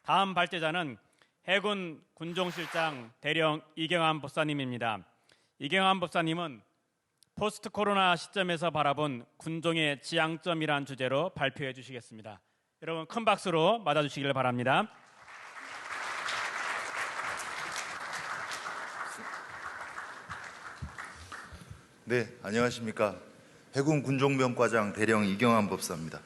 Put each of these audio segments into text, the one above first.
다음 발제자는 해군 군종실장 대령 이경환 법사님입니다. 이경환 법사님은 포스트 코로나 시점에서 바라본 군종의 지향점이란 주제로 발표해 주시겠습니다. 여러분 큰 박수로 맞아주시길 바랍니다. 네, 안녕하십니까. 해군 군종병과장 대령 이경환 법사입니다.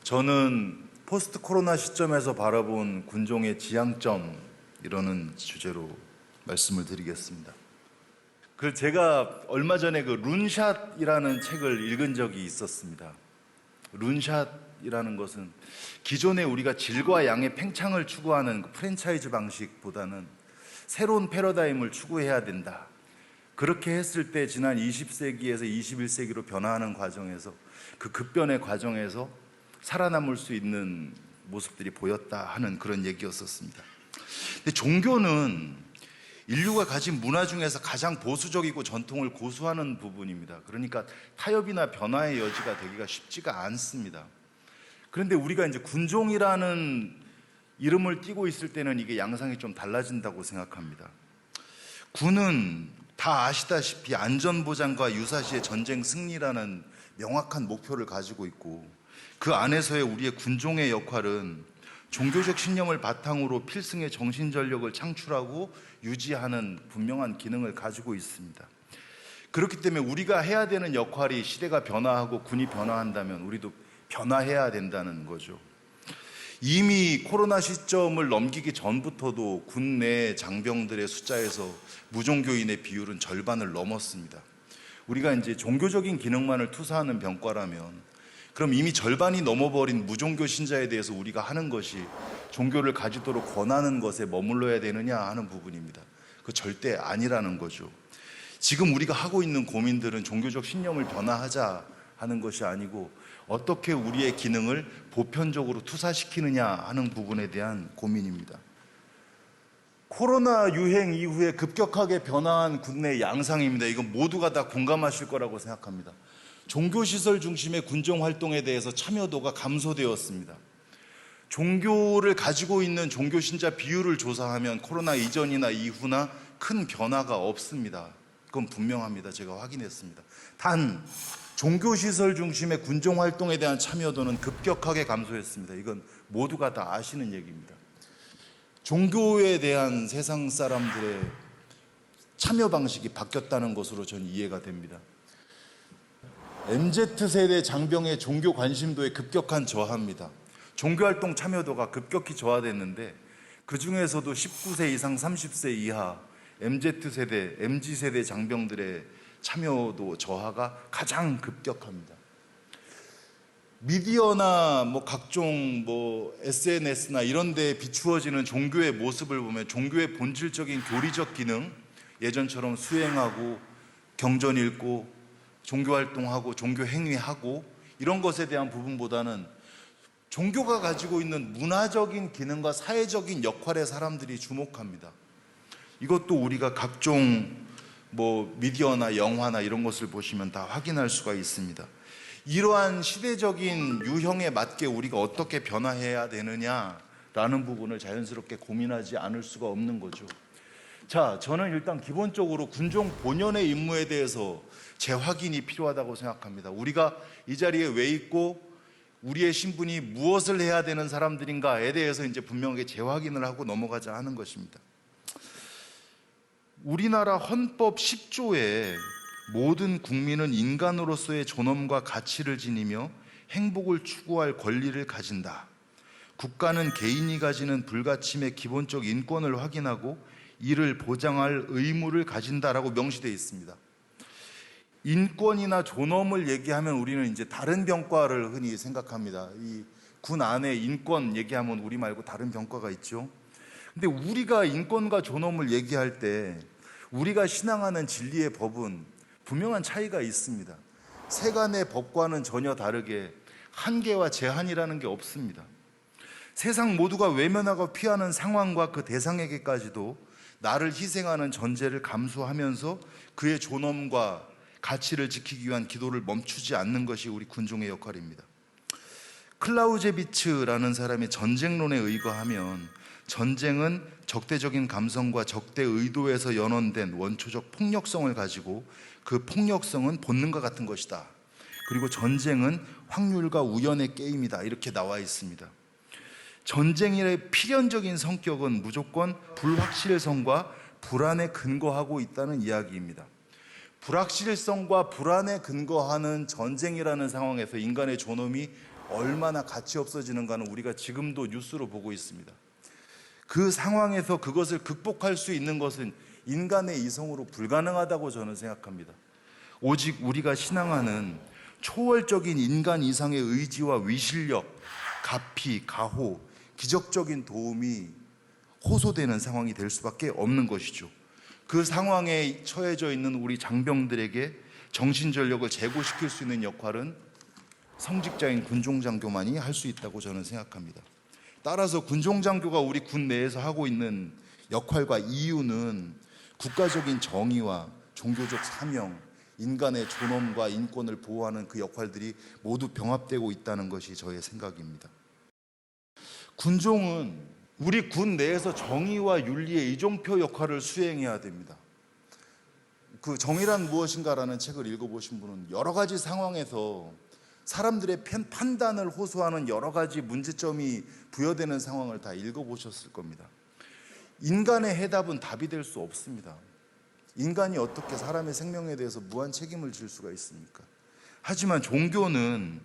저는 포스트 코로나 시점에서 바라본 군종의 지향점이라는 주제로 말씀을 드리겠습니다. 제가 얼마 전에 룬샷이라는 책을 읽은 적이 있었습니다. 룬샷이라는 것은 기존에 우리가 질과 양의 팽창을 추구하는 프랜차이즈 방식보다는 새로운 패러다임을 추구해야 된다. 그렇게 했을 때 지난 20세기에서 21세기로 변화하는 과정에서 그 급변의 과정에서 살아남을 수 있는 모습들이 보였다 하는 그런 얘기였었습니다. 근데 종교는 인류가 가진 문화 중에서 가장 보수적이고 전통을 고수하는 부분입니다. 그러니까 타협이나 변화의 여지가 되기가 쉽지가 않습니다. 그런데 우리가 이제 군종이라는 이름을 띠고 있을 때는 이게 양상이 좀 달라진다고 생각합니다. 군은 다 아시다시피 안전보장과 유사시의 전쟁 승리라는 명확한 목표를 가지고 있고, 그 안에서의 우리의 군종의 역할은 종교적 신념을 바탕으로 필승의 정신전력을 창출하고 유지하는 분명한 기능을 가지고 있습니다. 그렇기 때문에 우리가 해야 되는 역할이 시대가 변화하고 군이 변화한다면 우리도 변화해야 된다는 거죠. 이미 코로나 시점을 넘기기 전부터도 군 내 장병들의 숫자에서 무종교인의 비율은 절반을 넘었습니다. 우리가 이제 종교적인 기능만을 투사하는 병과라면 그럼 이미 절반이 넘어버린 무종교 신자에 대해서 우리가 하는 것이 종교를 가지도록 권하는 것에 머물러야 되느냐 하는 부분입니다. 그 절대 아니라는 거죠. 지금 우리가 하고 있는 고민들은 종교적 신념을 변화하자 하는 것이 아니고 어떻게 우리의 기능을 보편적으로 투사시키느냐 하는 부분에 대한 고민입니다. 코로나 유행 이후에 급격하게 변화한 군내 양상입니다. 이건 모두가 다 공감하실 거라고 생각합니다. 종교시설 중심의 군종활동에 대해서 참여도가 감소되었습니다. 종교를 가지고 있는 종교 신자 비율을 조사하면 코로나 이전이나 이후나 큰 변화가 없습니다. 그건 분명합니다. 제가 확인했습니다. 단 종교시설 중심의 군종활동에 대한 참여도는 급격하게 감소했습니다. 이건 모두가 다 아시는 얘기입니다. 종교에 대한 세상 사람들의 참여 방식이 바뀌었다는 것으로 저는 이해가 됩니다. MZ세대 장병의 종교 관심도에 급격한 저하입니다. 종교활동 참여도가 급격히 저하됐는데 그 중에서도 19세 이상 30세 이하 MZ세대, MZ세대 장병들의 참여도 저하가 가장 급격합니다. 미디어나 각종 SNS나 이런 데에 비추어지는 종교의 모습을 보면 종교의 본질적인 교리적 기능, 예전처럼 수행하고 경전 읽고 종교활동하고 종교행위하고 이런 것에 대한 부분보다는 종교가 가지고 있는 문화적인 기능과 사회적인 역할에 사람들이 주목합니다. 이것도 우리가 각종 미디어나 영화나 이런 것을 보시면 다 확인할 수가 있습니다. 이러한 시대적인 유형에 맞게 우리가 어떻게 변화해야 되느냐라는 부분을 자연스럽게 고민하지 않을 수가 없는 거죠. 자, 저는 일단 기본적으로 군종 본연의 임무에 대해서 재확인이 필요하다고 생각합니다. 우리가 이 자리에 왜 있고 우리의 신분이 무엇을 해야 되는 사람들인가에 대해서 이제 분명하게 재확인을 하고 넘어가자 하는 것입니다. 우리나라 헌법 10조에 모든 국민은 인간으로서의 존엄과 가치를 지니며 행복을 추구할 권리를 가진다. 국가는 개인이 가지는 불가침의 기본적 인권을 확인하고 이를 보장할 의무를 가진다라고 명시되어 있습니다. 인권이나 존엄을 얘기하면 우리는 이제 다른 병과를 흔히 생각합니다. 이 군 안에 인권 얘기하면 우리 말고 다른 병과가 있죠. 근데 우리가 인권과 존엄을 얘기할 때 우리가 신앙하는 진리의 법은 분명한 차이가 있습니다. 세간의 법과는 전혀 다르게 한계와 제한이라는 게 없습니다. 세상 모두가 외면하고 피하는 상황과 그 대상에게까지도 나를 희생하는 전제를 감수하면서 그의 존엄과 가치를 지키기 위한 기도를 멈추지 않는 것이 우리 군종의 역할입니다. 클라우제비츠라는 사람의 전쟁론에 의거하면 전쟁은 적대적인 감성과 적대 의도에서 연원된 원초적 폭력성을 가지고 그 폭력성은 본능과 같은 것이다. 그리고 전쟁은 확률과 우연의 게임이다. 이렇게 나와 있습니다. 전쟁의 필연적인 성격은 무조건 불확실성과 불안에 근거하고 있다는 이야기입니다. 불확실성과 불안에 근거하는 전쟁이라는 상황에서 인간의 존엄이 얼마나 가치 없어지는가는 우리가 지금도 뉴스로 보고 있습니다. 그 상황에서 그것을 극복할 수 있는 것은 인간의 이성으로 불가능하다고 저는 생각합니다. 오직 우리가 신앙하는 초월적인 인간 이상의 의지와 위실력, 가피, 가호, 기적적인 도움이 호소되는 상황이 될 수밖에 없는 것이죠. 그 상황에 처해져 있는 우리 장병들에게 정신전력을 제고시킬 수 있는 역할은 성직자인 군종장교만이 할 수 있다고 저는 생각합니다. 따라서 군종장교가 우리 군 내에서 하고 있는 역할과 이유는 국가적인 정의와 종교적 사명, 인간의 존엄과 인권을 보호하는 그 역할들이 모두 병합되고 있다는 것이 저의 생각입니다. 군종은 우리 군 내에서 정의와 윤리의 이종표 역할을 수행해야 됩니다. 그 정의란 무엇인가라는 책을 읽어보신 분은 여러 가지 상황에서 사람들의 판단을 호소하는 여러 가지 문제점이 부여되는 상황을 다 읽어보셨을 겁니다. 인간의 해답은 답이 될 수 없습니다. 인간이 어떻게 사람의 생명에 대해서 무한 책임을 질 수가 있습니까? 하지만 종교는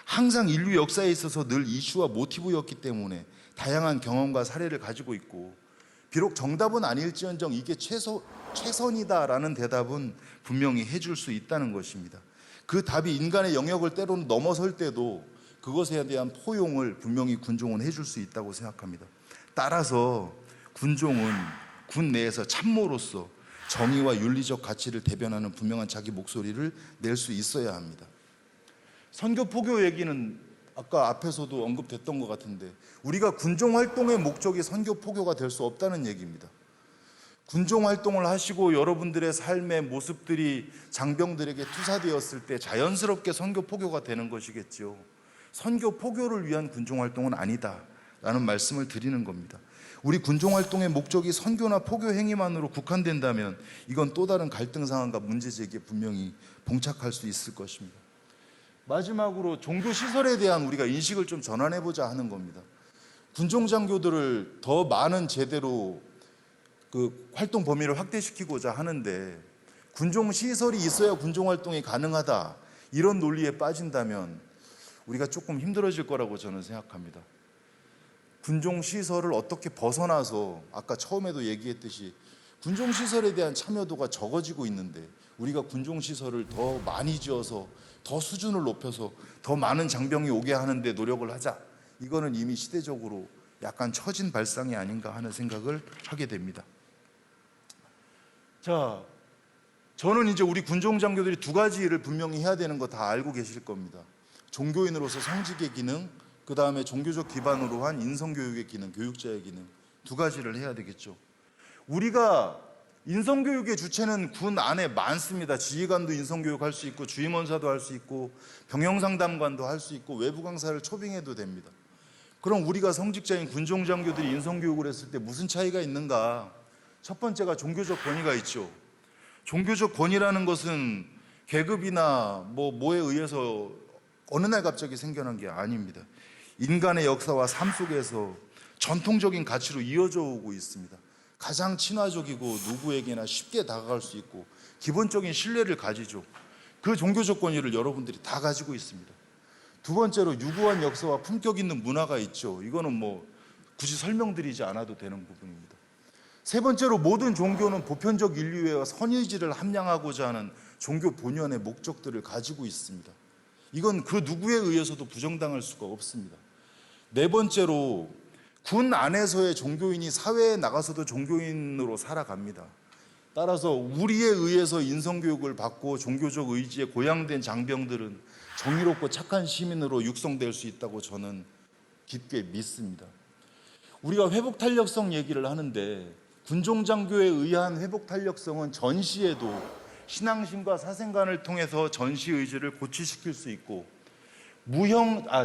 항상 인류 역사에 있어서 늘 이슈와 모티브였기 때문에 다양한 경험과 사례를 가지고 있고, 비록 정답은 아닐지언정 이게 최선이다라는 대답은 분명히 해줄 수 있다는 것입니다. 그 답이 인간의 영역을 때로는 넘어설 때도 그것에 대한 포용을 분명히 군종은 해줄 수 있다고 생각합니다. 따라서 군종은 군 내에서 참모로서 정의와 윤리적 가치를 대변하는 분명한 자기 목소리를 낼 수 있어야 합니다. 선교 포교 얘기는 아까 앞에서도 언급됐던 것 같은데, 우리가 군종 활동의 목적이 선교 포교가 될 수 없다는 얘기입니다. 군종 활동을 하시고 여러분들의 삶의 모습들이 장병들에게 투사되었을 때 자연스럽게 선교 포교가 되는 것이겠죠. 선교 포교를 위한 군종 활동은 아니다라는 말씀을 드리는 겁니다. 우리 군종 활동의 목적이 선교나 포교 행위만으로 국한된다면 이건 또 다른 갈등 상황과 문제 제기에 분명히 봉착할 수 있을 것입니다. 마지막으로 종교 시설에 대한 우리가 인식을 좀 전환해보자 하는 겁니다. 군종 장교들을 더 많은 제대로 그 활동 범위를 확대시키고자 하는데, 군종 시설이 있어야 군종 활동이 가능하다 이런 논리에 빠진다면 우리가 조금 힘들어질 거라고 저는 생각합니다. 군종 시설을 어떻게 벗어나서 아까 처음에도 얘기했듯이 군종 시설에 대한 참여도가 적어지고 있는데, 우리가 군종 시설을 더 많이 지어서 더 수준을 높여서 더 많은 장병이 오게 하는데 노력을 하자, 이거는 이미 시대적으로 약간 처진 발상이 아닌가 하는 생각을 하게 됩니다. 자, 저는 이제 우리 군종 장교들이 두 가지 일을 분명히 해야 되는 거 다 알고 계실 겁니다. 종교인으로서 성직의 기능, 그 다음에 종교적 기반으로 한 인성교육의 기능, 교육자의 기능, 두 가지를 해야 되겠죠. 우리가 인성교육의 주체는 군 안에 많습니다. 지휘관도 인성교육 할 수 있고, 주임원사도 할 수 있고, 병영상담관도 할 수 있고, 외부 강사를 초빙해도 됩니다. 그럼 우리가 성직자인 군종장교들이 인성교육을 했을 때 무슨 차이가 있는가? 첫 번째가 종교적 권위가 있죠. 종교적 권위라는 것은 계급이나 뭐에 의해서 어느 날 갑자기 생겨난 게 아닙니다. 인간의 역사와 삶 속에서 전통적인 가치로 이어져 오고 있습니다. 가장 친화적이고 누구에게나 쉽게 다가갈 수 있고 기본적인 신뢰를 가지죠. 그 종교적 권위를 여러분들이 다 가지고 있습니다. 두 번째로 유구한 역사와 품격 있는 문화가 있죠. 이거는 뭐 굳이 설명드리지 않아도 되는 부분입니다. 세 번째로 모든 종교는 보편적 인류애와 선의지를 함양하고자 하는 종교 본연의 목적들을 가지고 있습니다. 이건 그 누구에 의해서도 부정당할 수가 없습니다. 네 번째로 군 안에서의 종교인이 사회에 나가서도 종교인으로 살아갑니다. 따라서 우리에 의해서 인성교육을 받고 종교적 의지에 고양된 장병들은 정의롭고 착한 시민으로 육성될 수 있다고 저는 깊게 믿습니다. 우리가 회복탄력성 얘기를 하는데, 군종장교에 의한 회복탄력성은 전시에도 신앙심과 사생관을 통해서 전시 의지를 고취시킬 수 있고,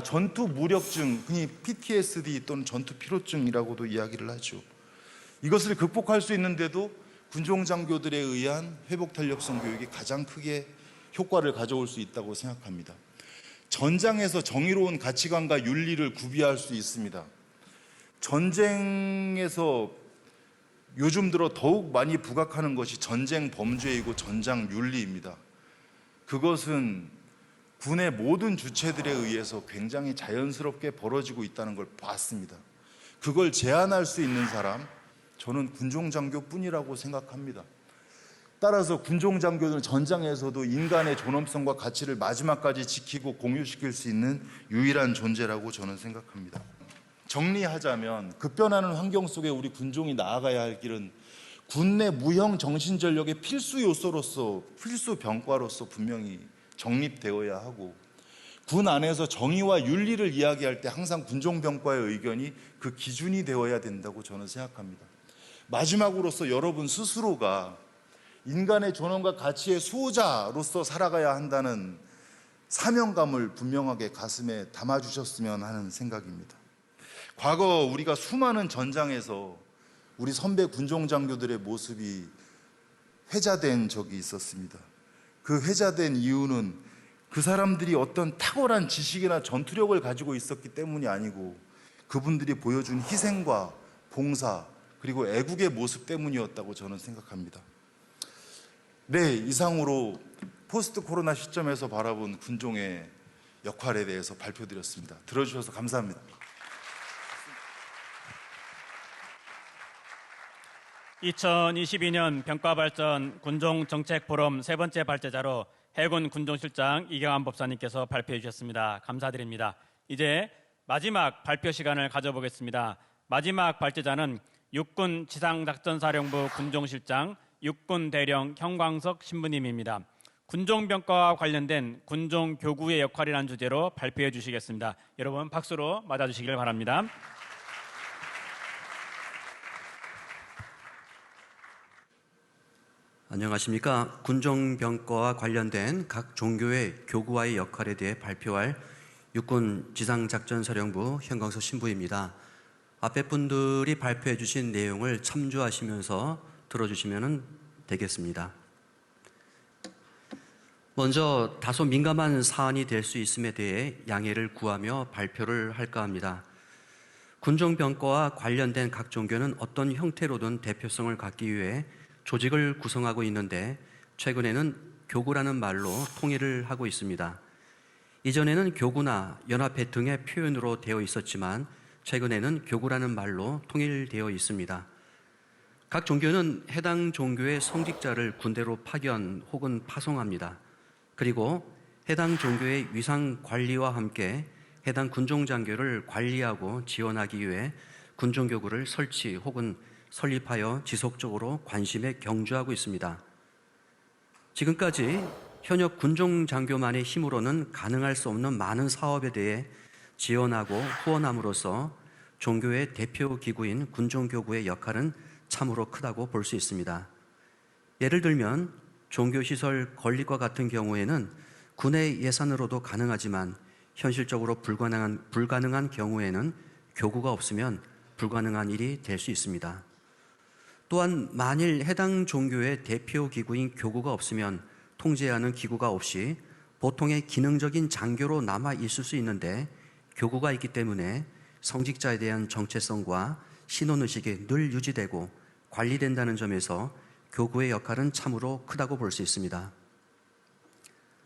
전투 무력증, 흔히 PTSD 또는 전투 피로증이라고도 이야기를 하죠. 이것을 극복할 수 있는데도 군종 장교들에 의한 회복 탄력성 교육이 가장 크게 효과를 가져올 수 있다고 생각합니다. 전장에서 정의로운 가치관과 윤리를 구비할 수 있습니다. 전쟁에서 요즘 들어 더욱 많이 부각하는 것이 전쟁 범죄이고 전장 윤리입니다. 그것은 군의 모든 주체들에 의해서 굉장히 자연스럽게 벌어지고 있다는 걸 봤습니다. 그걸 제한할 수 있는 사람, 저는 군종장교뿐이라고 생각합니다. 따라서 군종장교는 전장에서도 인간의 존엄성과 가치를 마지막까지 지키고 공유시킬 수 있는 유일한 존재라고 저는 생각합니다. 정리하자면 급변하는 환경 속에 우리 군종이 나아가야 할 길은 군내 무형 정신전력의 필수 요소로서, 필수 병과로서 분명히 정립되어야 하고, 군 안에서 정의와 윤리를 이야기할 때 항상 군종병과의 의견이 그 기준이 되어야 된다고 저는 생각합니다. 마지막으로서 여러분 스스로가 인간의 존엄과 가치의 수호자로서 살아가야 한다는 사명감을 분명하게 가슴에 담아주셨으면 하는 생각입니다. 과거 우리가 수많은 전장에서 우리 선배 군종장교들의 모습이 회자된 적이 있었습니다. 그 회자된 이유는 그 사람들이 어떤 탁월한 지식이나 전투력을 가지고 있었기 때문이 아니고 그분들이 보여준 희생과 봉사 그리고 애국의 모습 때문이었다고 저는 생각합니다. 네, 이상으로 포스트 코로나 시점에서 바라본 군종의 역할에 대해서 발표드렸습니다. 들어주셔서 감사합니다. 2022년 병과발전 군종정책포럼 세 번째 발제자로 해군 군종실장 이경환 법사님께서 발표해 주셨습니다. 감사드립니다. 이제 마지막 발표 시간을 가져보겠습니다. 마지막 발제자는 육군 지상작전사령부 군종실장 육군대령 형광석 신부님입니다. 군종병과와 관련된 군종교구의 역할이라는 주제로 발표해 주시겠습니다. 여러분 박수로 맞아주시길 바랍니다. 안녕하십니까. 군종병과와 관련된 각 종교의 교구와의 역할에 대해 발표할 육군 지상작전사령부 형광석 신부입니다. 앞에 분들이 발표해 주신 내용을 참조하시면서 들어주시면 되겠습니다. 먼저 다소 민감한 사안이 될 수 있음에 대해 양해를 구하며 발표를 할까 합니다. 군종병과와 관련된 각 종교는 어떤 형태로든 대표성을 갖기 위해 조직을 구성하고 있는데 최근에는 교구라는 말로 통일을 하고 있습니다. 이전에는 교구나 연합회 등의 표현으로 되어 있었지만 최근에는 교구라는 말로 통일되어 있습니다. 각 종교는 해당 종교의 성직자를 군대로 파견 혹은 파송합니다. 그리고 해당 종교의 위상 관리와 함께 해당 군종장교를 관리하고 지원하기 위해 군종교구를 설치 혹은 설립하여 지속적으로 관심에 경주하고 있습니다. 지금까지 현역 군종장교만의 힘으로는 가능할 수 없는 많은 사업에 대해 지원하고 후원함으로써 종교의 대표 기구인 군종교구의 역할은 참으로 크다고 볼 수 있습니다. 예를 들면 종교시설 건립과 같은 경우에는 군의 예산으로도 가능하지만 현실적으로 불가능한 경우에는 교구가 없으면 불가능한 일이 될 수 있습니다. 또한 만일 해당 종교의 대표 기구인 교구가 없으면 통제하는 기구가 없이 보통의 기능적인 장교로 남아 있을 수 있는데 교구가 있기 때문에 성직자에 대한 정체성과 신원의식이 늘 유지되고 관리된다는 점에서 교구의 역할은 참으로 크다고 볼 수 있습니다.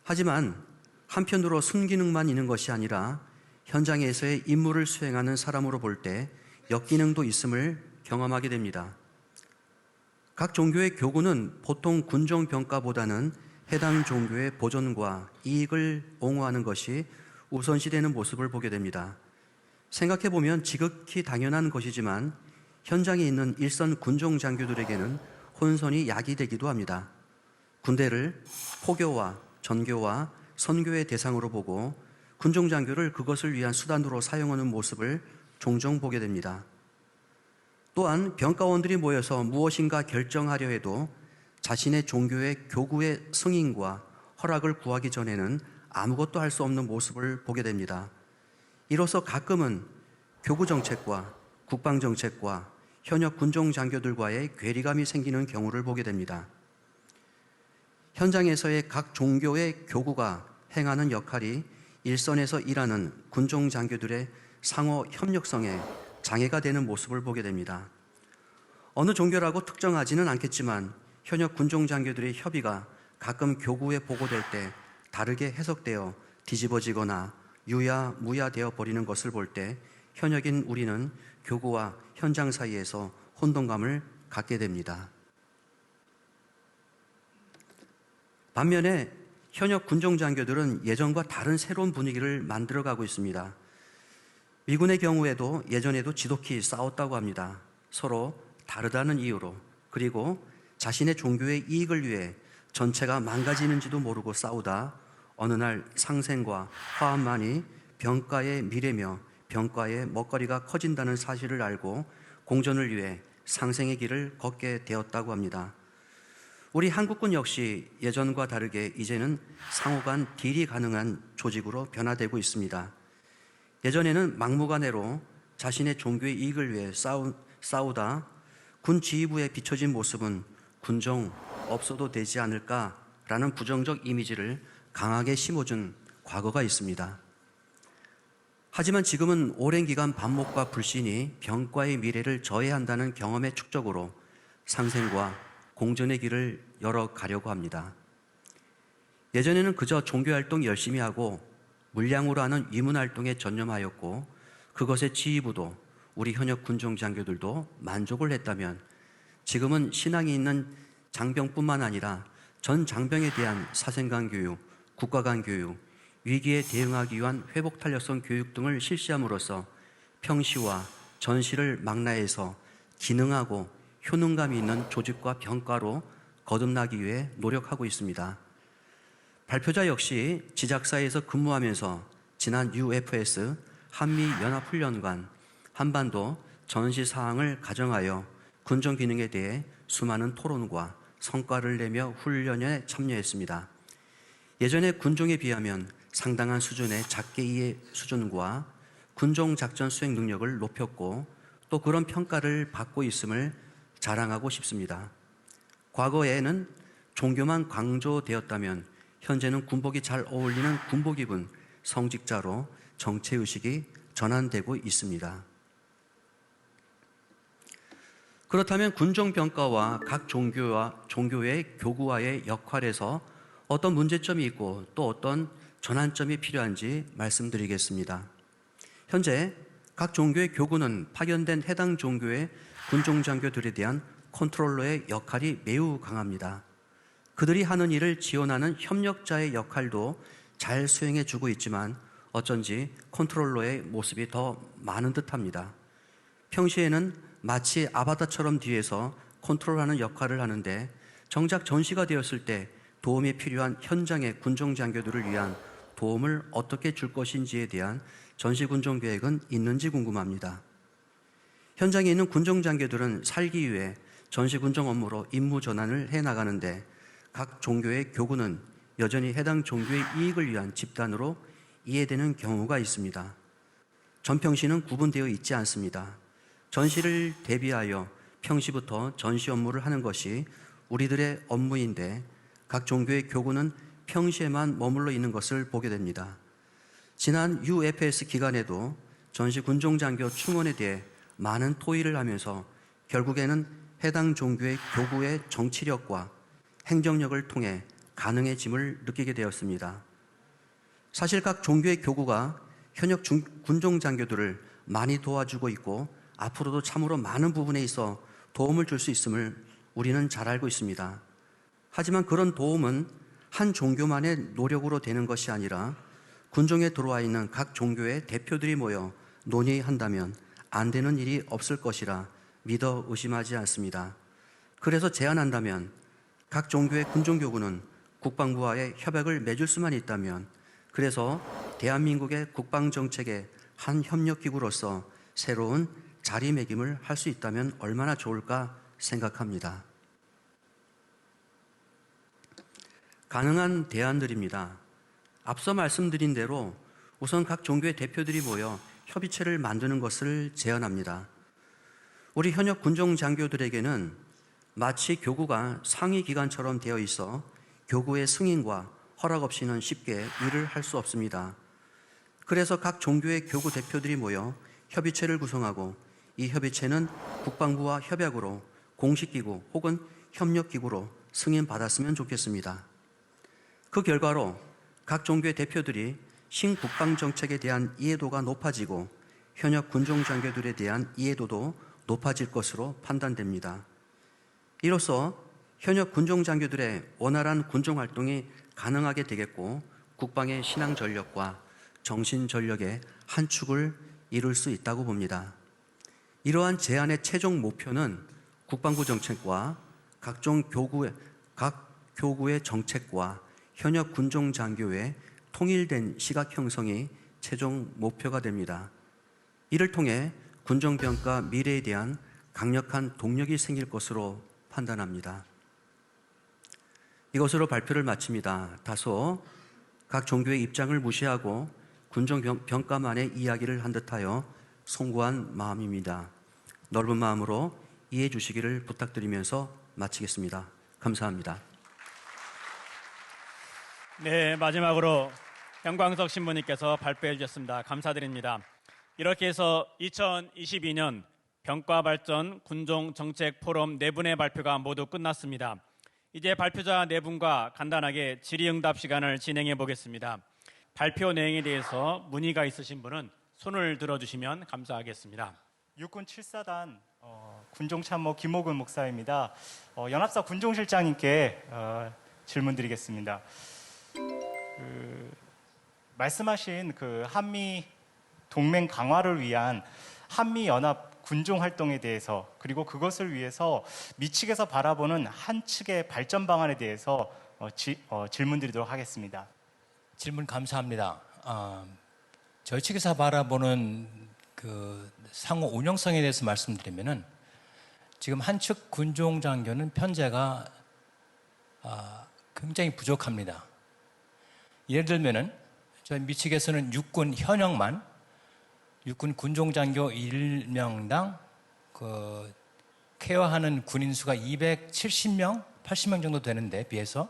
하지만 한편으로 순기능만 있는 것이 아니라 현장에서의 임무를 수행하는 사람으로 볼 때 역기능도 있음을 경험하게 됩니다. 각 종교의 교구는 보통 군종병과보다는 해당 종교의 보존과 이익을 옹호하는 것이 우선시되는 모습을 보게 됩니다. 생각해보면 지극히 당연한 것이지만 현장에 있는 일선 군종장교들에게는 혼선이 야기되기도 합니다. 군대를 포교와 전교와 선교의 대상으로 보고 군종장교를 그것을 위한 수단으로 사용하는 모습을 종종 보게 됩니다. 또한 병과원들이 모여서 무엇인가 결정하려 해도 자신의 종교의 교구의 승인과 허락을 구하기 전에는 아무것도 할 수 없는 모습을 보게 됩니다. 이로써 가끔은 교구 정책과 국방 정책과 현역 군종 장교들과의 괴리감이 생기는 경우를 보게 됩니다. 현장에서의 각 종교의 교구가 행하는 역할이 일선에서 일하는 군종 장교들의 상호 협력성에 장애가 되는 모습을 보게 됩니다. 어느 종교라고 특정하지는 않겠지만 현역 군종 장교들의 협의가 가끔 교구에 보고될 때 다르게 해석되어 뒤집어지거나 유야무야되어 버리는 것을 볼 때 현역인 우리는 교구와 현장 사이에서 혼동감을 갖게 됩니다. 반면에 현역 군종 장교들은 예전과 다른 새로운 분위기를 만들어가고 있습니다. 미군의 경우에도 예전에도 지독히 싸웠다고 합니다. 서로 다르다는 이유로, 그리고 자신의 종교의 이익을 위해 전체가 망가지는지도 모르고 싸우다 어느 날 상생과 화합만이 병가의 미래며 병가의 먹거리가 커진다는 사실을 알고 공존을 위해 상생의 길을 걷게 되었다고 합니다. 우리 한국군 역시 예전과 다르게 이제는 상호간 딜이 가능한 조직으로 변화되고 있습니다. 예전에는 막무가내로 자신의 종교의 이익을 위해 싸우다 군 지휘부에 비춰진 모습은 군종 없어도 되지 않을까라는 부정적 이미지를 강하게 심어준 과거가 있습니다. 하지만 지금은 오랜 기간 반목과 불신이 병과의 미래를 저해한다는 경험의 축적으로 상생과 공존의 길을 열어가려고 합니다. 예전에는 그저 종교활동 열심히 하고 물량으로 하는 위문활동에 전념하였고 그것의 지휘부도 우리 현역 군종 장교들도 만족을 했다면 지금은 신앙이 있는 장병뿐만 아니라 전 장병에 대한 사생관 교육, 국가간 교육, 위기에 대응하기 위한 회복 탄력성 교육 등을 실시함으로써 평시와 전시를 망라해서 기능하고 효능감이 있는 조직과 병과로 거듭나기 위해 노력하고 있습니다. 발표자 역시 지작사에서 근무하면서 지난 UFS 한미연합훈련관 한반도 전시 사항을 가정하여 군정 기능에 대해 수많은 토론과 성과를 내며 훈련에 참여했습니다. 예전의 군종에 비하면 상당한 수준의 작계이의 수준과 군종 작전 수행 능력을 높였고 또 그런 평가를 받고 있음을 자랑하고 싶습니다. 과거에는 종교만 강조되었다면 현재는 군복이 잘 어울리는 군복 입은 성직자로 정체의식이 전환되고 있습니다. 그렇다면 군종병과와 각 종교의 교구와의 역할에서 어떤 문제점이 있고 또 어떤 전환점이 필요한지 말씀드리겠습니다. 현재 각 종교의 교구는 파견된 해당 종교의 군종장교들에 대한 컨트롤러의 역할이 매우 강합니다. 그들이 하는 일을 지원하는 협력자의 역할도 잘 수행해주고 있지만 어쩐지 컨트롤러의 모습이 더 많은 듯합니다. 평시에는 마치 아바타처럼 뒤에서 컨트롤하는 역할을 하는데 정작 전시가 되었을 때 도움이 필요한 현장의 군종장교들을 위한 도움을 어떻게 줄 것인지에 대한 전시군종계획은 있는지 궁금합니다. 현장에 있는 군종장교들은 살기 위해 전시군종 업무로 임무 전환을 해나가는데 각 종교의 교구는 여전히 해당 종교의 이익을 위한 집단으로 이해되는 경우가 있습니다. 전평시는 구분되어 있지 않습니다. 전시를 대비하여 평시부터 전시 업무를 하는 것이 우리들의 업무인데 각 종교의 교구는 평시에만 머물러 있는 것을 보게 됩니다. 지난 UFS 기간에도 전시 군종장교 충원에 대해 많은 토의를 하면서 결국에는 해당 종교의 교구의 정치력과 행정력을 통해 가능해짐을 느끼게 되었습니다. 사실 각 종교의 교구가 현역 군종장교들을 많이 도와주고 있고 앞으로도 참으로 많은 부분에 있어 도움을 줄 수 있음을 우리는 잘 알고 있습니다. 하지만 그런 도움은 한 종교만의 노력으로 되는 것이 아니라 군종에 들어와 있는 각 종교의 대표들이 모여 논의한다면 안 되는 일이 없을 것이라 믿어 의심하지 않습니다. 그래서 제안한다면 각 종교의 군종교구는 국방부와의 협약을 맺을 수만 있다면 그래서 대한민국의 국방정책의 한 협력기구로서 새로운 자리매김을 할 수 있다면 얼마나 좋을까 생각합니다. 가능한 대안들입니다. 앞서 말씀드린 대로 우선 각 종교의 대표들이 모여 협의체를 만드는 것을 제안합니다. 우리 현역 군종 장교들에게는 마치 교구가 상위 기관처럼 되어 있어 교구의 승인과 허락 없이는 쉽게 일을 할 수 없습니다. 그래서 각 종교의 교구 대표들이 모여 협의체를 구성하고 이 협의체는 국방부와 협약으로 공식기구 혹은 협력기구로 승인받았으면 좋겠습니다. 그 결과로 각 종교의 대표들이 신국방정책에 대한 이해도가 높아지고 현역 군종장교들에 대한 이해도도 높아질 것으로 판단됩니다. 이로써 현역 군종장교들의 원활한 군종활동이 가능하게 되겠고 국방의 신앙 전력과 정신 전력의 한 축을 이룰 수 있다고 봅니다. 이러한 제안의 최종 목표는 국방부 정책과 각 교구의 정책과 현역 군종장교의 통일된 시각 형성이 최종 목표가 됩니다. 이를 통해 군종병과 미래에 대한 강력한 동력이 생길 것으로 판단합니다. 이것으로 발표를 마칩니다. 다소 각 종교의 입장을 무시하고 군종병과만의 이야기를 한 듯하여 송구한 마음입니다. 넓은 마음으로 이해해 주시기를 부탁드리면서 마치겠습니다. 감사합니다. 네, 마지막으로 현광석 신부님께서 발표해 주셨습니다. 감사드립니다. 이렇게 해서 2022년 병과발전 군종정책 포럼 4분의 발표가 모두 끝났습니다. 이제 발표자 4분과 간단하게 질의응답 시간을 진행해 보겠습니다. 발표 내용에 대해서 문의가 있으신 분은 손을 들어주시면 감사하겠습니다. 육군 7사단 군종참모 김호근 목사입니다. 연합사 군종실장님께 질문드리겠습니다. 말씀하신 그 한미 동맹 강화를 위한 한미 연합 군종 활동에 대해서 그리고 그것을 위해서 미측에서 바라보는 한 측의 발전 방안에 대해서 질문드리도록 하겠습니다. 질문 감사합니다. 저희 측에서 바라보는 그 상호 운영성에 대해서 말씀드리면은 지금 한 측 군종 장교는 편제가 굉장히 부족합니다. 예를 들면은 저희 미측에서는 육군 현역만 육군 군종 장교 1명당 그 케어하는 군인 수가 270명, 80명 정도 되는데 비해서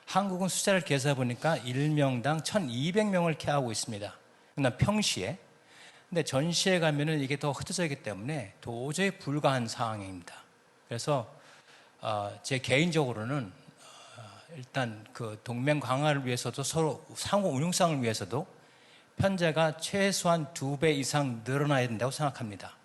한국은 숫자를 계산해 보니까 1명당 1,200명을 케어하고 있습니다. 그러나 평시에. 근데 전시에 가면은 이게 더 흩어져 있기 때문에 도저히 불가한 상황입니다. 그래서 제 개인적으로는 일단 그 동맹 강화를 위해서도 서로 상호 운용성을 위해서도 편제가 최소한 2배 이상 늘어나야 된다고 생각합니다.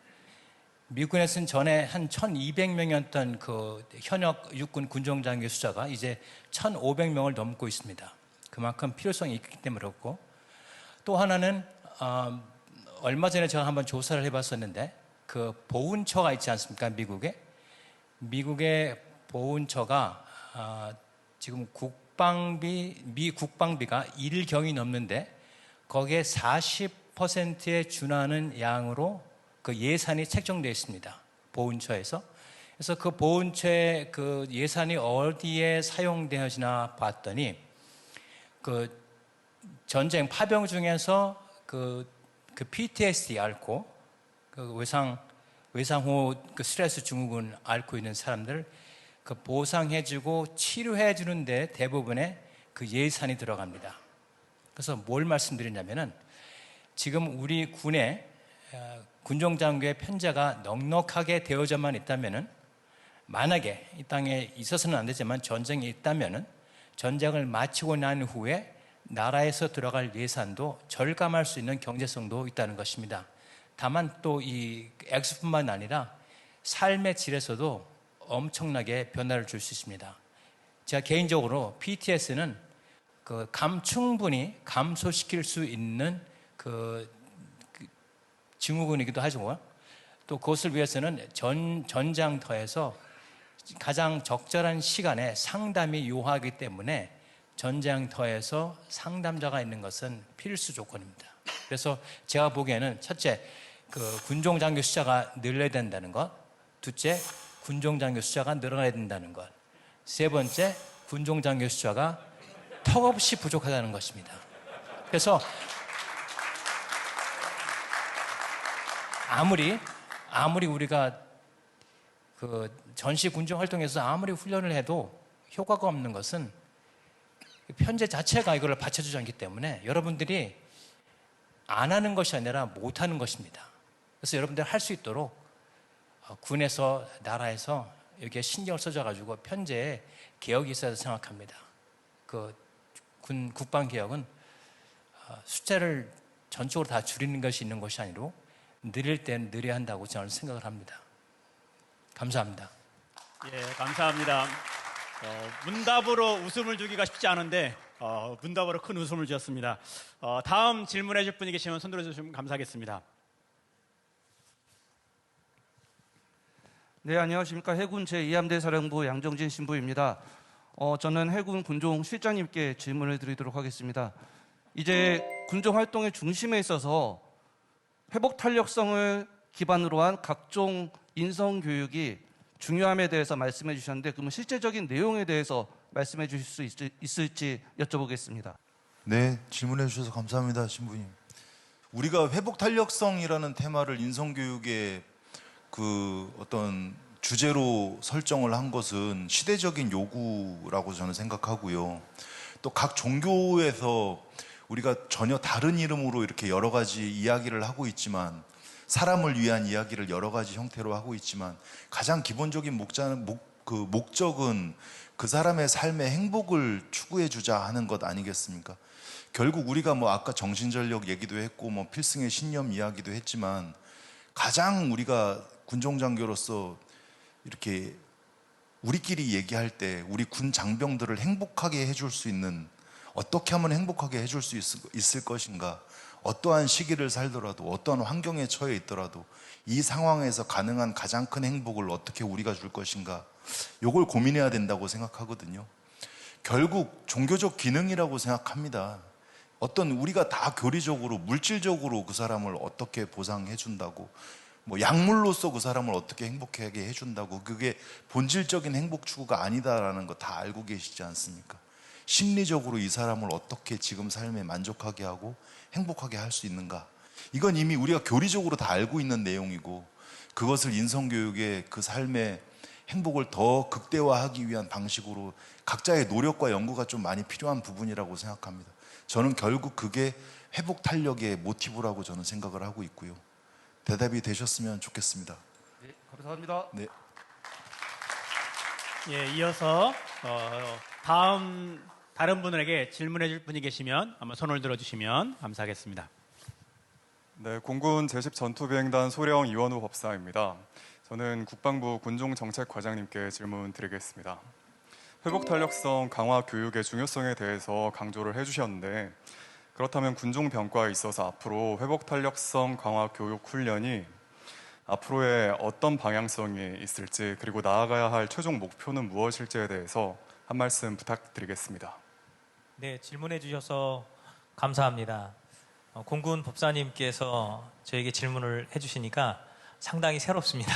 미군에서는 전에 한 1,200명이었던 그 현역 육군 군종장교 숫자가 이제 1,500명을 넘고 있습니다. 그만큼 필요성이 있기 때문에 그렇고, 또 하나는 얼마 전에 제가 한번 조사를 해봤었는데 그 보훈처가 있지 않습니까? 미국의 보훈처가 지금 미 국방비가 1경이 넘는데 거기에 40%에 준하는 양으로 그 예산이 책정되어 있습니다. 보훈처에서. 그래서 그 보훈처의 그 예산이 어디에 사용되어지나 봤더니 그 전쟁 파병 중에서 그 PTSD 앓고 그 외상후 그 스트레스 증후군 앓고 있는 사람들 그 보상해주고 치료해주는데 대부분의 그 예산이 들어갑니다. 그래서 뭘 말씀드리냐면은 지금 우리 군의 군종장교의 편제가 넉넉하게 되어져만 있다면은 만약에 이 땅에 있어서는 안 되지만 전쟁이 있다면은 전쟁을 마치고 난 후에 나라에서 들어갈 예산도 절감할 수 있는 경제성도 있다는 것입니다. 다만 또 이 액수뿐만 아니라 삶의 질에서도 엄청나게 변화를 줄 수 있습니다. 제가 개인적으로 PTS는 충분히 감소시킬 수 있는 증후군이기도 하죠. 또 그것을 위해서는 전장터에서 가장 적절한 시간에 상담이 요하기 때문에 전장터에서 상담자가 있는 것은 필수 조건입니다. 그래서 제가 보기에는 첫째, 군종장교 숫자가 늘려야 된다는 것, 둘째, 군종장교 숫자가 늘어나야 된다는 것, 세 번째, 군종장교 숫자가 턱없이 부족하다는 것입니다. 그래서 아무리 우리가 그 전시 군중 활동에서 아무리 훈련을 해도 효과가 없는 것은 편제 자체가 이걸 받쳐주지 않기 때문에 여러분들이 안 하는 것이 아니라 못 하는 것입니다. 그래서 여러분들 할 수 있도록 군에서 나라에서 여기에 신경을 써줘가지고 편제에 개혁이 있어야 생각합니다. 그 군 국방 개혁은 숫자를 전적으로 다 줄이는 것이 있는 것이 아니고 느릴 때는 느려야 한다고 저는 생각을 합니다. 감사합니다. 예, 감사합니다. 문답으로 웃음을 주기가 쉽지 않은데 문답으로 큰 웃음을 주셨습니다. 다음 질문해 줄 분이 계시면 손 들어주시면 감사하겠습니다. 네, 안녕하십니까. 해군 제2함대 사령부 양정진 신부입니다. 저는 해군 군종 실장님께 질문을 드리도록 하겠습니다. 이제 군종 활동의 중심에 있어서 회복 탄력성을 기반으로 한 각종 인성 교육이 중요함에 대해서 말씀해 주셨는데, 그러면 실제적인 내용에 대해서 말씀해 주실 수 있을지 여쭤보겠습니다. 네, 질문해 주셔서 감사합니다, 신부님. 우리가 회복 탄력성이라는 테마를 인성교육의 그 어떤 주제로 설정을 한 것은 시대적인 요구라고 저는 생각하고요. 또 각 종교에서 우리가 전혀 다른 이름으로 이렇게 여러 가지 이야기를 하고 있지만, 사람을 위한 이야기를 여러 가지 형태로 하고 있지만, 가장 기본적인 목적은 그 사람의 삶의 행복을 추구해 주자 하는 것 아니겠습니까? 결국 우리가 뭐 아까 정신전력 얘기도 했고 뭐 필승의 신념 이야기도 했지만, 가장 우리가 군종장교로서 이렇게 우리끼리 얘기할 때 우리 군 장병들을 행복하게 해줄 수 있는, 어떻게 하면 행복하게 해줄 수 있을 것인가, 어떠한 시기를 살더라도 어떠한 환경에 처해 있더라도 이 상황에서 가능한 가장 큰 행복을 어떻게 우리가 줄 것인가, 이걸 고민해야 된다고 생각하거든요. 결국 종교적 기능이라고 생각합니다. 어떤 우리가 다 교리적으로 물질적으로 그 사람을 어떻게 보상해 준다고, 뭐 약물로서 그 사람을 어떻게 행복하게 해준다고, 그게 본질적인 행복 추구가 아니다라는 거 다 알고 계시지 않습니까? 심리적으로 이 사람을 어떻게 지금 삶에 만족하게 하고 행복하게 할 수 있는가, 이건 이미 우리가 교리적으로 다 알고 있는 내용이고, 그것을 인성교육의 그 삶의 행복을 더 극대화하기 위한 방식으로 각자의 노력과 연구가 좀 많이 필요한 부분이라고 생각합니다. 저는 결국 그게 회복 탄력의 모티브라고 저는 생각을 하고 있고요. 대답이 되셨으면 좋겠습니다. 네, 감사합니다. 네. 예, 이어서 다른 분에게 질문해 줄 분이 계시면 한번 손을 들어주시면 감사하겠습니다. 네, 공군 제10 전투비행단 소령 이원우 법사입니다. 저는 국방부 군종정책과장님께 질문 드리겠습니다. 회복 탄력성 강화 교육의 중요성에 대해서 강조를 해주셨는데, 그렇다면 군종 병과에 있어서 앞으로 회복 탄력성 강화 교육 훈련이 앞으로의 어떤 방향성이 있을지, 그리고 나아가야 할 최종 목표는 무엇일지에 대해서 한 말씀 부탁드리겠습니다. 네, 질문해 주셔서 감사합니다. 공군 법사님께서 저에게 질문을 해주시니까 상당히 새롭습니다.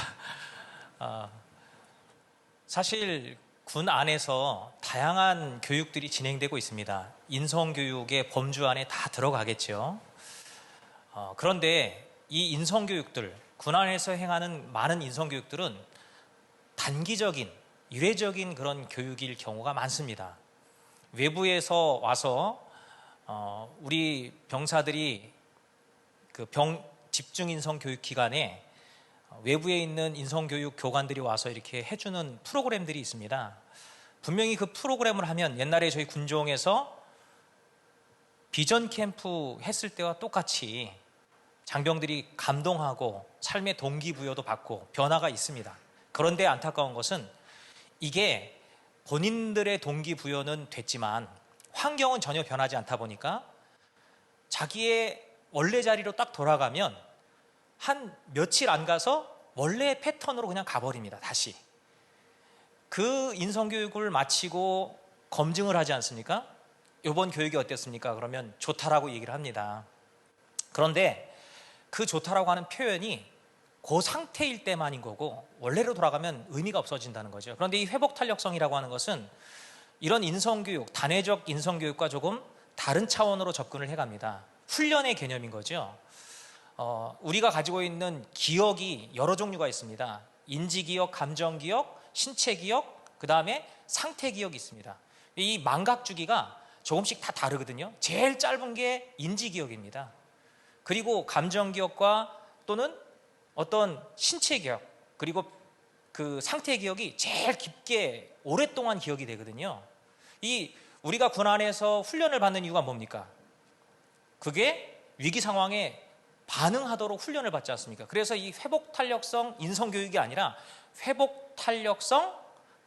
사실 군 안에서 다양한 교육들이 진행되고 있습니다. 인성교육의 범주 안에 다 들어가겠죠. 그런데 이 인성교육들, 군 안에서 행하는 많은 인성교육들은 단기적인, 유례적인 그런 교육일 경우가 많습니다. 외부에서 와서 우리 병사들이 그 집중 인성교육 기간에 외부에 있는 인성교육 교관들이 와서 이렇게 해주는 프로그램들이 있습니다. 분명히 그 프로그램을 하면 옛날에 저희 군종에서 비전 캠프 했을 때와 똑같이 장병들이 감동하고 삶의 동기부여도 받고 변화가 있습니다. 그런데 안타까운 것은 이게 본인들의 동기부여는 됐지만 환경은 전혀 변하지 않다 보니까 자기의 원래 자리로 딱 돌아가면 한 며칠 안 가서 원래 패턴으로 그냥 가버립니다. 다시 그 인성교육을 마치고 검증을 하지 않습니까? 이번 교육이 어땠습니까? 그러면 좋다라고 얘기를 합니다. 그런데 그 좋다라고 하는 표현이 그 상태일 때만인 거고 원래로 돌아가면 의미가 없어진다는 거죠. 그런데 이 회복 탄력성이라고 하는 것은 이런 인성교육, 단회적 인성교육과 조금 다른 차원으로 접근을 해갑니다. 훈련의 개념인 거죠. 우리가 가지고 있는 기억이 여러 종류가 있습니다. 인지기억, 감정기억, 신체기억, 그 다음에 상태기억이 있습니다. 이 망각주기가 조금씩 다 다르거든요. 제일 짧은 게 인지기억입니다. 그리고 감정기억과 또는 어떤 신체기억, 그리고 그 상태기억이 제일 깊게 오랫동안 기억이 되거든요. 이 우리가 군 안에서 훈련을 받는 이유가 뭡니까? 그게 위기 상황에 반응하도록 훈련을 받지 않습니까? 그래서 이 회복 탄력성 인성 교육이 아니라 회복 탄력성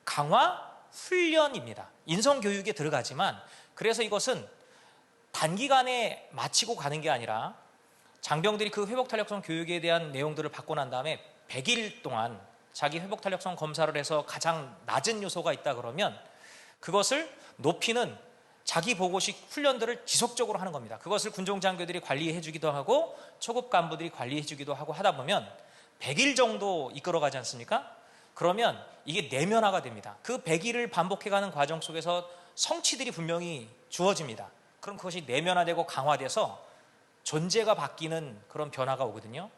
강화 훈련입니다. 인성 교육에 들어가지만, 그래서 이것은 단기간에 마치고 가는 게 아니라 장병들이 그 회복 탄력성 교육에 대한 내용들을 받고 난 다음에 100일 동안 자기 회복 탄력성 검사를 해서 가장 낮은 요소가 있다 그러면 그것을 높이는 자기 보고식 훈련들을 지속적으로 하는 겁니다. 그것을 군종 장교들이 관리해 주기도 하고 초급 간부들이 관리해 주기도 하고 하다 보면 100일 정도 이끌어가지 않습니까? 그러면 이게 내면화가 됩니다. 그 100일을 반복해가는 과정 속에서 성취들이 분명히 주어집니다. 그럼 그것이 내면화되고 강화돼서 존재가 바뀌는 그런 변화가 오거든요.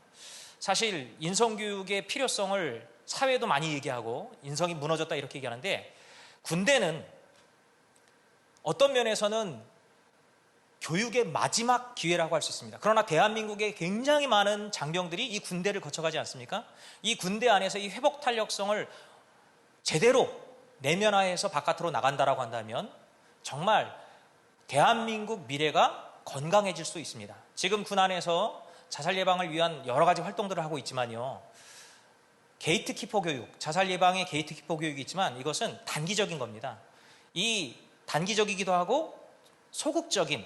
사실 인성교육의 필요성을 사회도 많이 얘기하고 인성이 무너졌다 이렇게 얘기하는데, 군대는 어떤 면에서는 교육의 마지막 기회라고 할 수 있습니다. 그러나 대한민국에 굉장히 많은 장병들이 이 군대를 거쳐가지 않습니까? 이 군대 안에서 이 회복 탄력성을 제대로 내면화해서 바깥으로 나간다라고 한다면 정말 대한민국 미래가 건강해질 수 있습니다. 지금 군 안에서 자살 예방을 위한 여러 가지 활동들을 하고 있지만요, 게이트키퍼 교육, 자살 예방의 게이트키퍼 교육이 있지만 이것은 단기적인 겁니다. 이 단기적이기도 하고 소극적인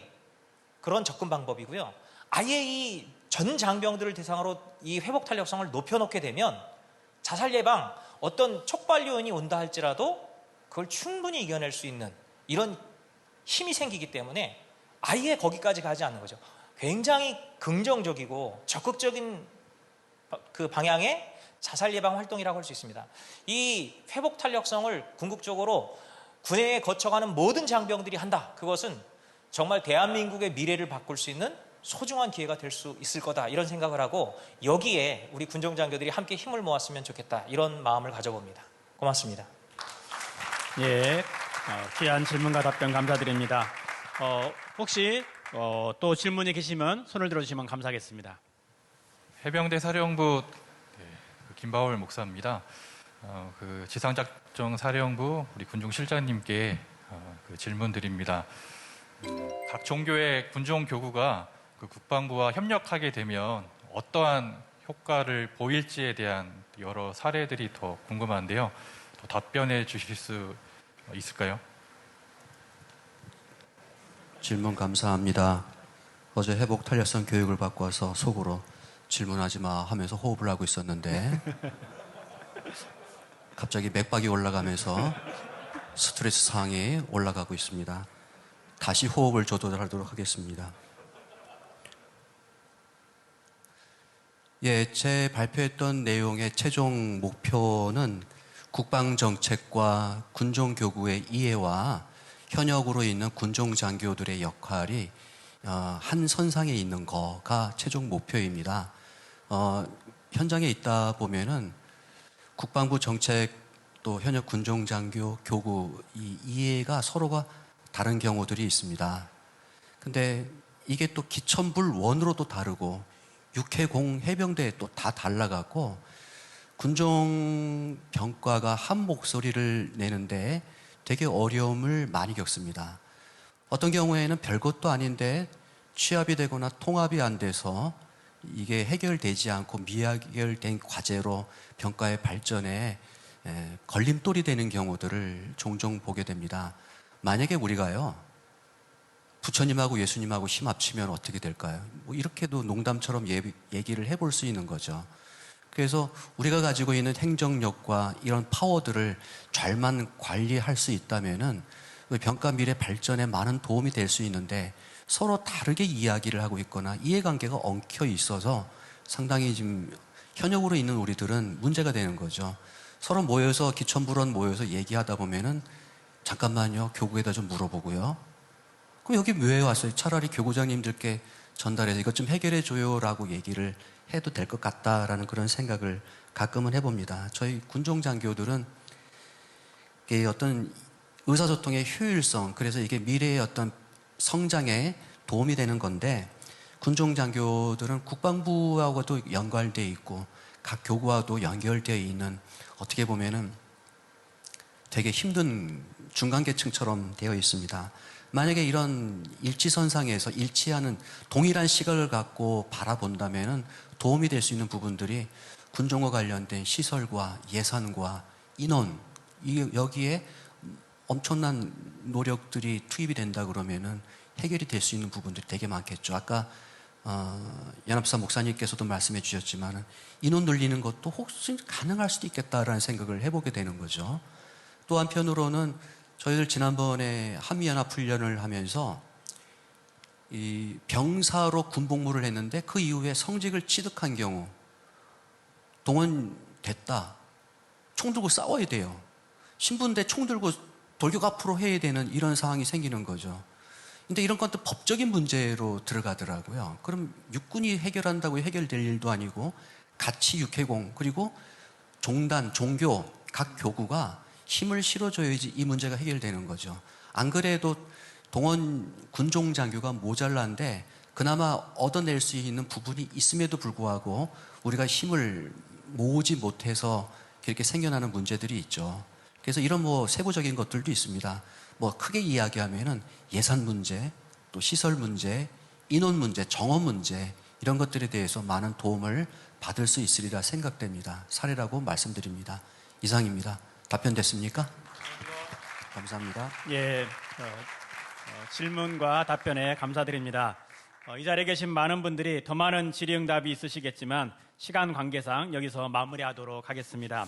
그런 접근 방법이고요. 아예 이 전 장병들을 대상으로 이 회복 탄력성을 높여놓게 되면 자살 예방, 어떤 촉발 요인이 온다 할지라도 그걸 충분히 이겨낼 수 있는 이런 힘이 생기기 때문에 아예 거기까지 가지 않는 거죠. 굉장히 긍정적이고 적극적인 그 방향의 자살 예방 활동이라고 할 수 있습니다. 이 회복 탄력성을 궁극적으로 군에 거쳐가는 모든 장병들이 한다. 그것은 정말 대한민국의 미래를 바꿀 수 있는 소중한 기회가 될 수 있을 거다, 이런 생각을 하고 여기에 우리 군종 장교들이 함께 힘을 모았으면 좋겠다, 이런 마음을 가져봅니다. 고맙습니다. 예, 귀한 질문과 답변 감사드립니다. 혹시 또 질문이 계시면 손을 들어주시면 감사하겠습니다. 해병대 사령부 김바울 목사입니다. 그 지상작전 사령부 우리 군종 실장님께 그 질문 드립니다. 각 종교의 군종 교구가 그 국방부와 협력하게 되면 어떠한 효과를 보일지에 대한 여러 사례들이 더 궁금한데요. 더 답변해 주실 수 있을까요? 질문 감사합니다. 어제 회복 탄력성 교육을 받고 와서 속으로 질문하지 마 하면서 호흡을 하고 있었는데 갑자기 맥박이 올라가면서 스트레스 상이 올라가고 있습니다. 다시 호흡을 조절하도록 하겠습니다. 예, 제 발표했던 내용의 최종 목표는 국방정책과 군종교구의 이해와 현역으로 있는 군종장교들의 역할이 한 선상에 있는 거가 최종 목표입니다. 현장에 있다 보면은 국방부 정책 또 현역 군종장교 교구 이 이해가 서로가 다른 경우들이 있습니다. 근데 이게 또 기천불 원으로도 다르고 육해공 해병대에 또 다 달라갖고 군종 병과가 한 목소리를 내는데 되게 어려움을 많이 겪습니다. 어떤 경우에는 별것도 아닌데 취합이 되거나 통합이 안 돼서 이게 해결되지 않고 미해결된 과제로 병과의 발전에 걸림돌이 되는 경우들을 종종 보게 됩니다. 만약에 우리가요, 부처님하고 예수님하고 힘 합치면 어떻게 될까요? 뭐 이렇게도 농담처럼 얘기를 해볼 수 있는 거죠. 그래서 우리가 가지고 있는 행정력과 이런 파워들을 잘만 관리할 수 있다면은 병과 미래 발전에 많은 도움이 될 수 있는데 서로 다르게 이야기를 하고 있거나 이해관계가 엉켜 있어서 상당히 지금 현역으로 있는 우리들은 문제가 되는 거죠. 서로 모여서 기천불원 모여서 얘기하다 보면은 잠깐만요, 교구에다 좀 물어보고요. 그럼 여기 왜 왔어요? 차라리 교구장님들께 전달해서 이것 좀 해결해 줘요라고 얘기를 해도 될 것 같다라는 그런 생각을 가끔은 해봅니다. 저희 군종장교들은 이게 어떤 의사소통의 효율성, 그래서 이게 미래의 어떤 성장에 도움이 되는 건데, 군종장교들은 국방부하고도 연관되어 있고 각 교구와도 연결되어 있는, 어떻게 보면은 되게 힘든 중간계층처럼 되어 있습니다. 만약에 이런 일치선상에서 일치하는 동일한 시각을 갖고 바라본다면은 도움이 될 수 있는 부분들이 군종과 관련된 시설과 예산과 인원, 여기에 엄청난 노력들이 투입이 된다 그러면은 해결이 될 수 있는 부분들이 되게 많겠죠. 아까 연합사 목사님께서도 말씀해 주셨지만 인원 늘리는 것도 혹시 가능할 수도 있겠다라는 생각을 해보게 되는 거죠. 또 한편으로는 저희들 지난번에 한미연합훈련을 하면서 이 병사로 군복무를 했는데 그 이후에 성직을 취득한 경우 동원됐다. 총 들고 싸워야 돼요. 신분대 총 들고 돌격 앞으로 해야 되는 이런 상황이 생기는 거죠. 근데 이런 것도 법적인 문제로 들어가더라고요. 그럼 육군이 해결한다고 해결될 일도 아니고 같이 육해공 그리고 종단, 종교, 각 교구가 힘을 실어줘야지 이 문제가 해결되는 거죠. 안 그래도 동원 군종 장교가 모자란데 그나마 얻어낼 수 있는 부분이 있음에도 불구하고 우리가 힘을 모으지 못해서 그렇게 생겨나는 문제들이 있죠. 그래서 이런 세부적인 것들도 있습니다. 크게 이야기하면은 예산 문제, 또 시설 문제, 인원 문제, 정원 문제 이런 것들에 대해서 많은 도움을 받을 수 있으리라 생각됩니다. 사례라고 말씀드립니다. 이상입니다. 답변됐습니까? 감사합니다. 예, 질문과 답변에 감사드립니다. 이 자리에 계신 많은 분들이 더 많은 질의응답이 있으시겠지만 시간 관계상 여기서 마무리하도록 하겠습니다.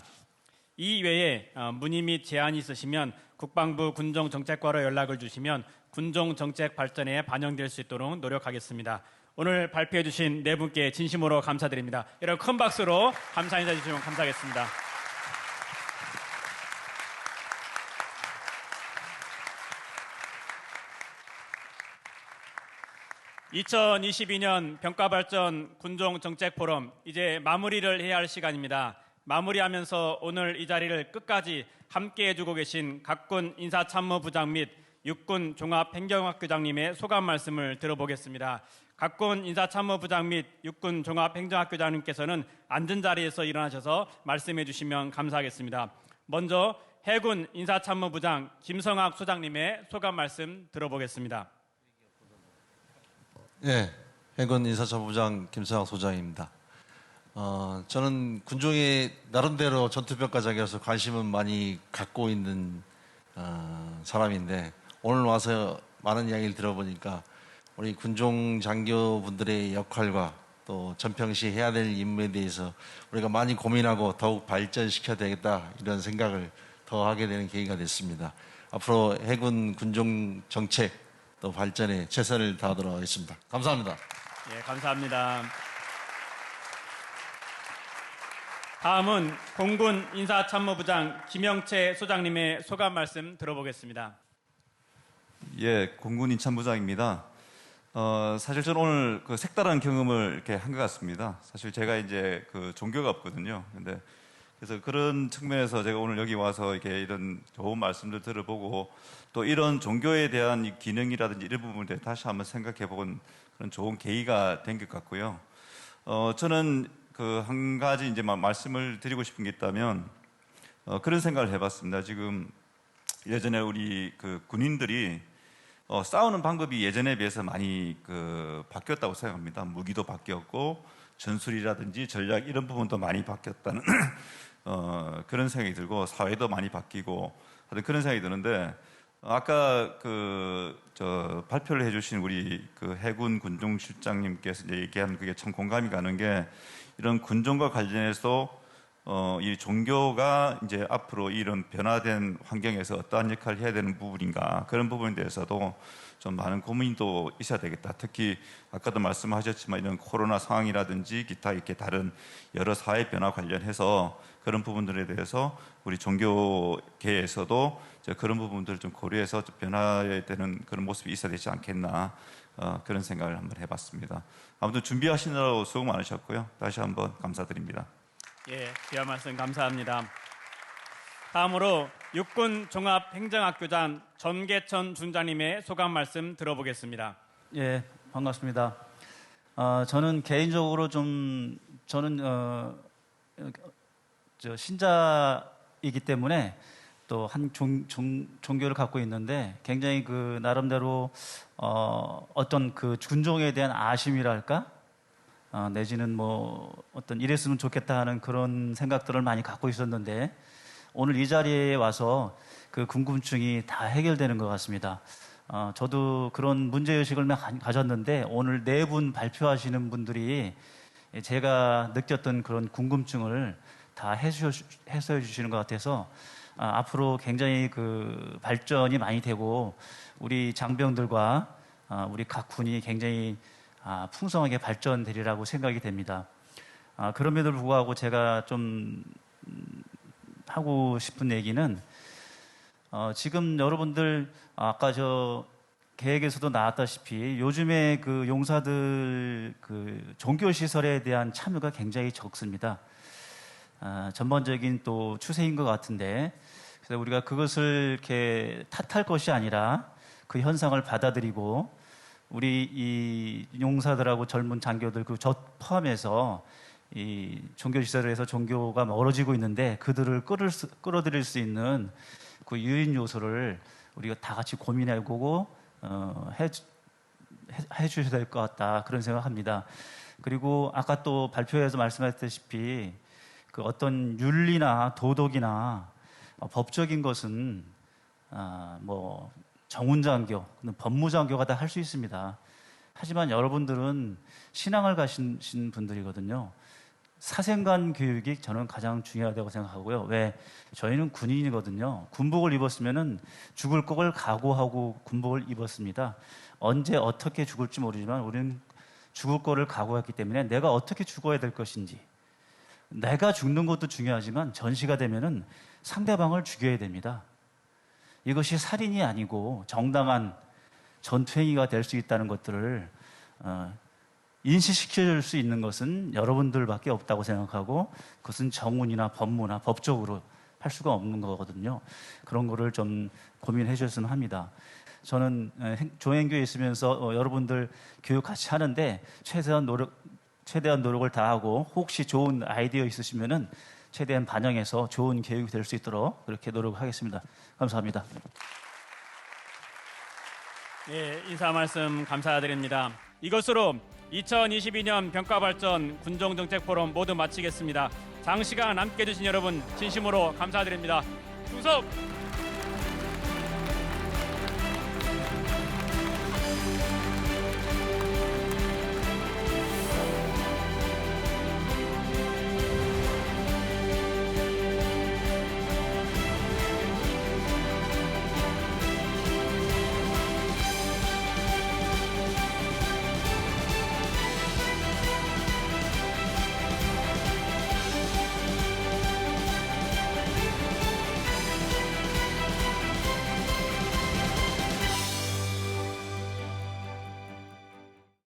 이 외에 문의 및 제안이 있으시면 국방부 군종정책과로 연락을 주시면 군종정책 발전에 반영될 수 있도록 노력하겠습니다. 오늘 발표해 주신 네 분께 진심으로 감사드립니다. 여러분 큰 박수로 감사 인사 주시면 감사하겠습니다. (2022년) 병가발전 군종정책포럼 이제 마무리를 해야 할 시간입니다. 마무리하면서 오늘 이 자리를 끝까지 함께 해주고 계신 각군 인사참모부장 및 육군 종합행정학교장님의 소감 말씀을 들어보겠습니다. 각군 인사참모부장 및 육군 종합행정학교장님께서는 앉은 자리에서 일어나셔서 말씀해 주시면 감사하겠습니다. 먼저 해군 인사참모부장 김성학 소장님의 소감 말씀 들어보겠습니다. 네, 해군 인사참모부장 김성학 소장입니다. 저는 군종의 나름대로 전투병과장이어서 관심은 많이 갖고 있는 사람인데 오늘 와서 많은 이야기를 들어보니까 우리 군종 장교분들의 역할과 또 전평시 해야 될 임무에 대해서 우리가 많이 고민하고 더욱 발전시켜야 되겠다 이런 생각을 더 하게 되는 계기가 됐습니다. 앞으로 해군 군종 정책 또 발전에 최선을 다하도록 하겠습니다. 감사합니다. 예, 감사합니다. 다음은 공군 인사참모부장 김영채 소장님의 소감 말씀 들어보겠습니다. 예, 공군 인참부장입니다. 사실 저는 오늘 그 색다른 경험을 이렇게 한 것 같습니다. 사실 제가 이제 그 종교가 없거든요. 근데 그래서 그런 측면에서 제가 오늘 여기 와서 이렇게 이런 좋은 말씀들 들어보고 또 이런 종교에 대한 이 기능이라든지 이런 부분에 다시 한번 생각해 본 그런 좋은 계기가 된 것 같고요. 저는 그 한 가지 이제 말씀을 드리고 싶은 게 있다면 그런 생각을 해봤습니다. 지금 예전에 우리 그 군인들이 싸우는 방법이 예전에 비해서 많이 바뀌었다고 생각합니다. 무기도 바뀌었고 전술이라든지 전략 이런 부분도 많이 바뀌었다는 그런 생각이 들고 사회도 많이 바뀌고 하여튼 그런 생각이 드는데 아까 발표를 해주신 우리 그 해군 군종실장님께서 이제 얘기한 그게 참 공감이 가는 게 이런 군종과 관련해서 이 종교가 이제 앞으로 이런 변화된 환경에서 어떠한 역할을 해야 되는 부분인가, 그런 부분에 대해서도 좀 많은 고민도 있어야 되겠다. 특히 아까도 말씀하셨지만 이런 코로나 상황이라든지 기타 이렇게 다른 여러 사회 변화 관련해서 그런 부분들에 대해서 우리 종교계에서도 그런 부분들을 좀 고려해서 좀 변화해야 되는 그런 모습이 있어야 되지 않겠나, 그런 생각을 한번 해봤습니다. 아무튼 준비하시느라고 수고 많으셨고요. 다시 한번 감사드립니다. 예, 귀한 말씀 감사합니다. 다음으로 육군 종합행정학교장 전계천 준장님의 소감 말씀 들어보겠습니다. 예, 반갑습니다. 저는 개인적으로 저는 신자이기 때문에 또 한 종교를 갖고 있는데 굉장히 그 나름대로 어떤 그 군종에 대한 아심이랄까, 내지는 뭐 어떤 이랬으면 좋겠다 하는 그런 생각들을 많이 갖고 있었는데 오늘 이 자리에 와서 그 궁금증이 다 해결되는 것 같습니다. 저도 그런 문제의식을 가졌는데 오늘 네 분 발표하시는 분들이 제가 느꼈던 그런 궁금증을 다 해소해 주시는 것 같아서 앞으로 굉장히 그 발전이 많이 되고 우리 장병들과 우리 각 군이 굉장히 풍성하게 발전되리라고 생각이 됩니다. 그럼에도 불구하고 제가 좀 하고 싶은 얘기는 지금 여러분들 아까 저 계획에서도 나왔다시피 요즘에 그 용사들 그 종교 시설에 대한 참여가 굉장히 적습니다. 전반적인 또 추세인 것 같은데, 그래서 우리가 그것을 이렇게 탓할 것이 아니라 그 현상을 받아들이고 우리 이 용사들하고 젊은 장교들 저 포함해서 이 종교시설에서 종교가 멀어지고 있는데 그들을 끌어들일 수 있는 그 유인 요소를 우리가 다 같이 고민해보고 해주셔야 될 것 같다, 그런 생각합니다. 그리고 아까 또 발표에서 말씀하셨다시피 그 어떤 윤리나 도덕이나 법적인 것은 뭐 정훈장교, 법무장교가 다 할 수 있습니다. 하지만 여러분들은 신앙을 가신 분들이거든요. 사생관 교육이 저는 가장 중요하다고 생각하고요. 왜? 저희는 군인이거든요. 군복을 입었으면은 죽을 것을 각오하고 군복을 입었습니다. 언제 어떻게 죽을지 모르지만 우리는 죽을 거를 각오했기 때문에 내가 어떻게 죽어야 될 것인지, 내가 죽는 것도 중요하지만 전시가 되면은 상대방을 죽여야 됩니다. 이것이 살인이 아니고 정당한 전투행위가 될 수 있다는 것들을 인식시켜줄 수 있는 것은 여러분들밖에 없다고 생각하고, 그것은 정훈이나 법무나 법적으로 할 수가 없는 거거든요. 그런 거를 좀 고민해 주셨으면 합니다. 저는 조행교에 있으면서 여러분들 교육 같이 하는데 최대한 노력을 다하고 혹시 좋은 아이디어 있으시면은 최대한 반영해서 좋은 교육이 될 수 있도록 그렇게 노력하겠습니다. 감사합니다. 예, 인사 말씀 감사드립니다. 이것으로 2022년 병가발전 군종정책 포럼 모두 마치겠습니다. 장시간 함께해 주신 여러분 진심으로 감사드립니다. 충성!